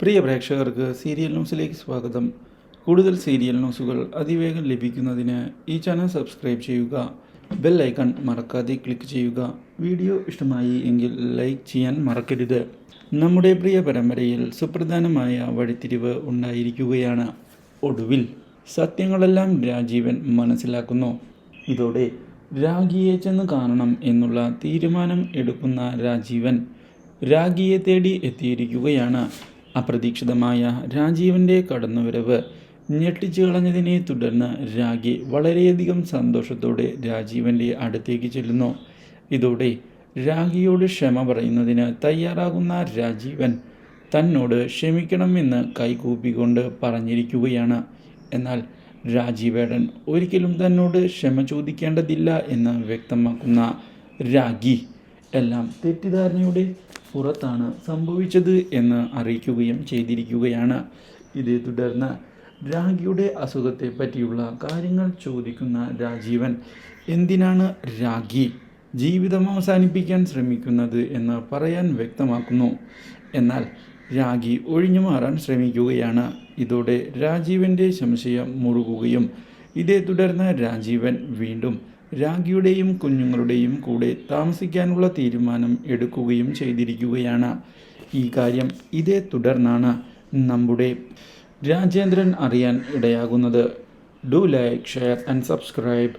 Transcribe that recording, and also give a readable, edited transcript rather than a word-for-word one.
പ്രിയ പ്രേക്ഷകർക്ക് സീരിയൽ ന്യൂസിലേക്ക് സ്വാഗതം. കൂടുതൽ സീരിയൽ ന്യൂസുകൾ അതിവേഗം ലഭിക്കുന്നതിന് ഈ ചാനൽ സബ്സ്ക്രൈബ് ചെയ്യുക. ബെൽ ഐക്കൺ മറക്കാതെ ക്ലിക്ക് ചെയ്യുക. വീഡിയോ ഇഷ്ടമായി എങ്കിൽ ലൈക്ക് ചെയ്യാൻ മറക്കരുത്. നമ്മുടെ പ്രിയ പരമ്പരയിൽ സുപ്രധാനമായ വഴിത്തിരിവ് ഉണ്ടായിരിക്കുകയാണ്. ഒടുവിൽ സത്യങ്ങളെല്ലാം രാജീവൻ മനസ്സിലാക്കുന്നു. ഇതോടെ രാഖിയെ ചെന്ന് കാണണം എന്നുള്ള തീരുമാനം എടുക്കുന്ന രാജീവൻ രാഖിയെ തേടി എത്തിയിരിക്കുകയാണ്. അപ്രതീക്ഷിതമായ രാജീവൻ്റെ കടന്നുവരവ് ഞെട്ടിച്ചു കളഞ്ഞതിനെ തുടർന്ന് രാഖി വളരെയധികം സന്തോഷത്തോടെ രാജീവൻ്റെ അടുത്തേക്ക് ചെല്ലുന്നു. ഇതോടെ രാഖിയോട് ക്ഷമ പറയുന്നതിന് തയ്യാറാകുന്ന രാജീവൻ തന്നോട് ക്ഷമിക്കണമെന്ന് കൈകൂപ്പിക്കൊണ്ട് പറഞ്ഞിരിക്കുകയാണ്. എന്നാൽ രാജീവേടൻ ഒരിക്കലും തന്നോട് ക്ഷമ ചോദിക്കേണ്ടതില്ല എന്ന് വ്യക്തമാക്കുന്ന രാഖി എല്ലാം തെറ്റിദ്ധാരണയുടെ പുറത്താണ് സംഭവിച്ചത് എന്ന് അറിയിക്കുകയും ചെയ്തിരിക്കുകയാണ്. ഇതേ തുടർന്ന് രാഖിയുടെ അസുഖത്തെ പറ്റിയുള്ള കാര്യങ്ങൾ ചോദിക്കുന്ന രാജീവൻ എന്തിനാണ് രാഖി ജീവിതം അവസാനിപ്പിക്കാൻ ശ്രമിക്കുന്നത് എന്ന് പറയാൻ വ്യക്തമാക്കുന്നു. എന്നാൽ രാഖി ഒഴിഞ്ഞു മാറാൻ ശ്രമിക്കുകയാണ്. ഇതോടെ രാജീവൻ്റെ സംശയം മുറുകുകയും ഇതേ തുടർന്ന് രാജീവൻ വീണ്ടും രാഖിയുടെയും കുഞ്ഞുങ്ങളുടെയും കൂടെ താമസിക്കാനുള്ള തീരുമാനം എടുക്കുകയും ചെയ്തിരിക്കുകയാണ്. ഈ കാര്യം ഇതേ തുടർന്നാണ് നമ്മുടെ രാജേന്ദ്രൻ അറിയാൻ ഇടയാകുന്നത്. Do like, share and subscribe.